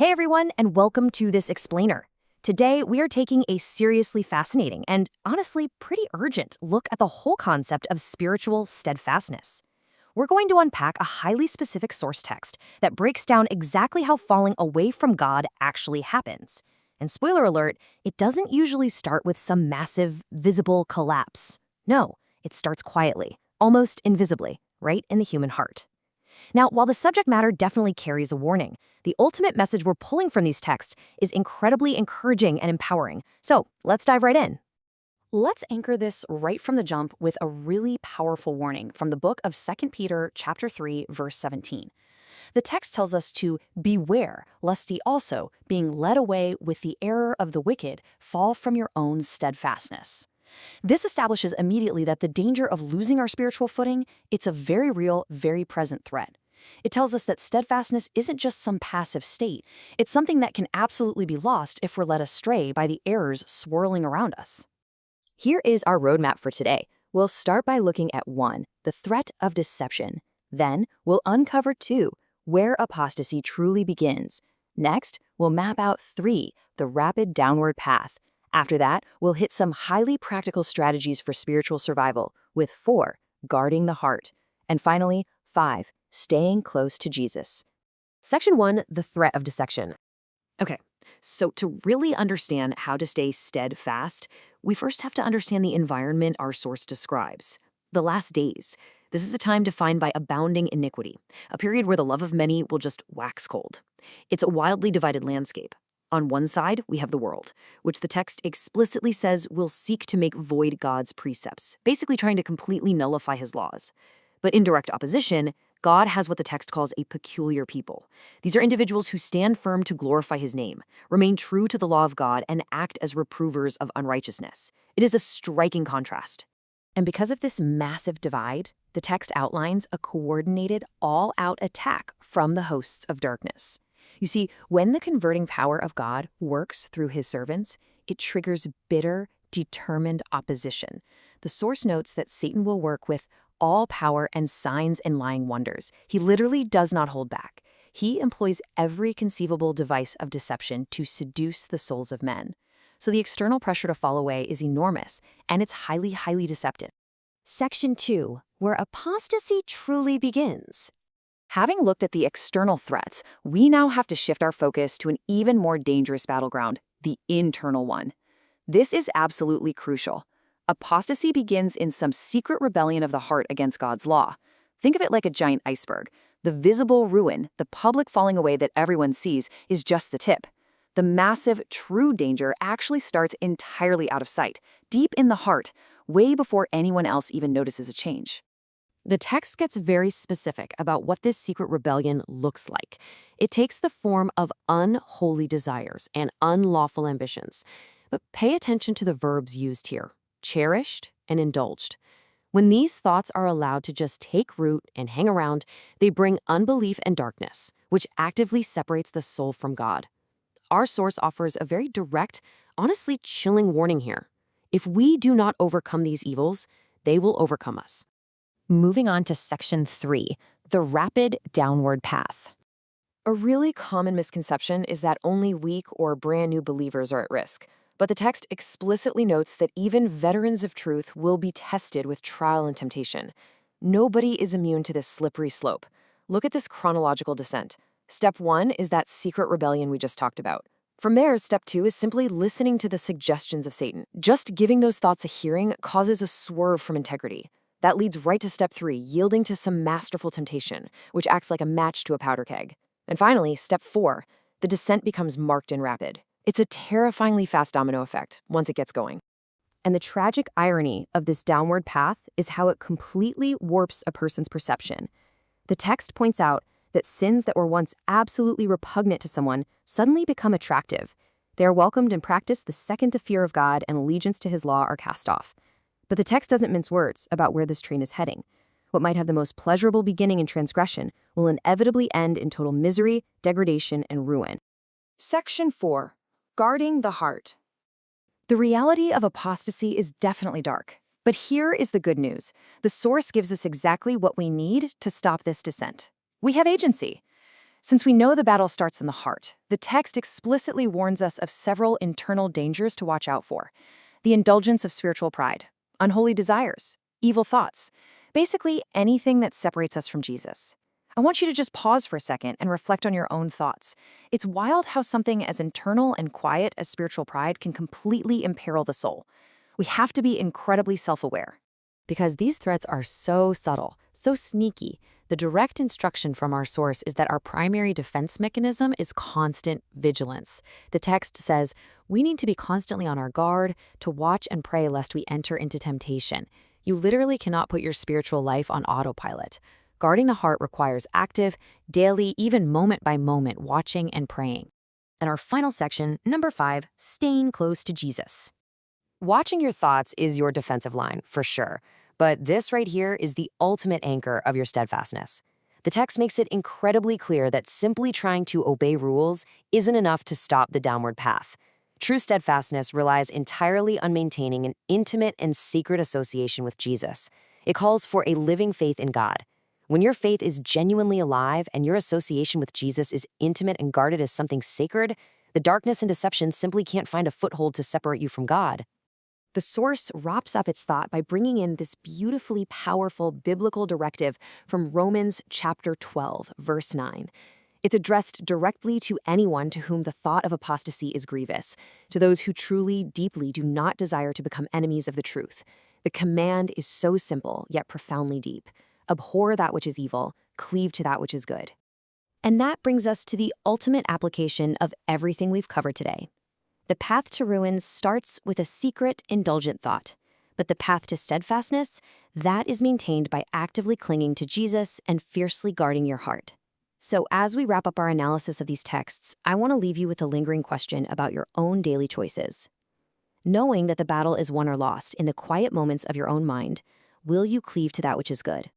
Hey everyone, and welcome to this explainer. Today, we are taking a seriously fascinating and honestly pretty urgent look at the whole concept of spiritual steadfastness. We're going to unpack a highly specific source text that breaks down exactly how falling away from God actually happens. And spoiler alert, it doesn't usually start with some massive, visible collapse. No, it starts quietly, almost invisibly, right in the human heart. Now, while the subject matter definitely carries a warning, the ultimate message we're pulling from these texts is incredibly encouraging and empowering. So let's dive right in. Let's anchor this right from the jump with a really powerful warning from the book of 2 Peter chapter 3, verse 17. The text tells us to beware lest ye also, being led away with the error of the wicked, fall from your own steadfastness. This establishes immediately that the danger of losing our spiritual footing, it's a very real, very present threat. It tells us that steadfastness isn't just some passive state. It's something that can absolutely be lost if we're led astray by the errors swirling around us. Here is our roadmap for today. We'll start by looking at 1, the threat of deception. Then, we'll uncover 2, where apostasy truly begins. Next, we'll map out 3, the rapid downward path. After that, we'll hit some highly practical strategies for spiritual survival, with 4, guarding the heart. And finally, 5, staying close to Jesus. Section 1, the threat of deception. Okay, so to really understand how to stay steadfast, we first have to understand the environment our source describes. The last days. This is a time defined by abounding iniquity, a period where the love of many will just wax cold. It's a wildly divided landscape. On one side, we have the world, which the text explicitly says will seek to make void God's precepts, basically trying to completely nullify his laws. But in direct opposition, God has what the text calls a peculiar people. These are individuals who stand firm to glorify his name, remain true to the law of God, and act as reprovers of unrighteousness. It is a striking contrast. And because of this massive divide, the text outlines a coordinated, all-out attack from the hosts of darkness. You see, when the converting power of God works through his servants, it triggers bitter, determined opposition. The source notes that Satan will work with all power and signs and lying wonders. He literally does not hold back. He employs every conceivable device of deception to seduce the souls of men. So the external pressure to fall away is enormous, and it's highly, highly deceptive. Section 2, where apostasy truly begins. Having looked at the external threats, we now have to shift our focus to an even more dangerous battleground, the internal one. This is absolutely crucial. Apostasy begins in some secret rebellion of the heart against God's law. Think of it like a giant iceberg. The visible ruin, the public falling away that everyone sees, is just the tip. The massive, true danger actually starts entirely out of sight, deep in the heart, way before anyone else even notices a change. The text gets very specific about what this secret rebellion looks like. It takes the form of unholy desires and unlawful ambitions. But pay attention to the verbs used here: cherished and indulged. When these thoughts are allowed to just take root and hang around, they bring unbelief and darkness, which actively separates the soul from God. Our source offers a very direct, honestly chilling warning here. If we do not overcome these evils, they will overcome us. Moving on to Section 3, the rapid downward path. A really common misconception is that only weak or brand new believers are at risk. But the text explicitly notes that even veterans of truth will be tested with trial and temptation. Nobody is immune to this slippery slope. Look at this chronological descent. Step 1 is that secret rebellion we just talked about. From there, step 2 is simply listening to the suggestions of Satan. Just giving those thoughts a hearing causes a swerve from integrity. That leads right to step 3, yielding to some masterful temptation, which acts like a match to a powder keg. And finally, step 4, the descent becomes marked and rapid. It's a terrifyingly fast domino effect once it gets going. And the tragic irony of this downward path is how it completely warps a person's perception. The text points out that sins that were once absolutely repugnant to someone suddenly become attractive. They are welcomed and practiced the second the fear of God and allegiance to his law are cast off. But the text doesn't mince words about where this train is heading. What might have the most pleasurable beginning in transgression will inevitably end in total misery, degradation, and ruin. Section 4. Guarding the heart. The reality of apostasy is definitely dark. But here is the good news. The source gives us exactly what we need to stop this descent. We have agency. Since we know the battle starts in the heart, the text explicitly warns us of several internal dangers to watch out for. The indulgence of spiritual pride, unholy desires, evil thoughts, basically anything that separates us from Jesus. I want you to just pause for a second and reflect on your own thoughts. It's wild how something as internal and quiet as spiritual pride can completely imperil the soul. We have to be incredibly self-aware. Because these threats are so subtle, so sneaky, the direct instruction from our source is that our primary defense mechanism is constant vigilance. The text says, we need to be constantly on our guard, to watch and pray lest we enter into temptation. You literally cannot put your spiritual life on autopilot. Guarding the heart requires active, daily, even moment-by-moment watching and praying. And our final section, number 5, staying close to Jesus. Watching your thoughts is your defensive line, for sure. But this right here is the ultimate anchor of your steadfastness. The text makes it incredibly clear that simply trying to obey rules isn't enough to stop the downward path. True steadfastness relies entirely on maintaining an intimate and sacred association with Jesus. It calls for a living faith in God. When your faith is genuinely alive and your association with Jesus is intimate and guarded as something sacred, the darkness and deception simply can't find a foothold to separate you from God. The source wraps up its thought by bringing in this beautifully powerful biblical directive from Romans chapter 12, verse 9. It's addressed directly to anyone to whom the thought of apostasy is grievous, to those who truly, deeply do not desire to become enemies of the truth. The command is so simple, yet profoundly deep. Abhor that which is evil, cleave to that which is good. And that brings us to the ultimate application of everything we've covered today. The path to ruin starts with a secret, indulgent thought. But the path to steadfastness, that is maintained by actively clinging to Jesus and fiercely guarding your heart. So as we wrap up our analysis of these texts, I want to leave you with a lingering question about your own daily choices. Knowing that the battle is won or lost in the quiet moments of your own mind, will you cleave to that which is good?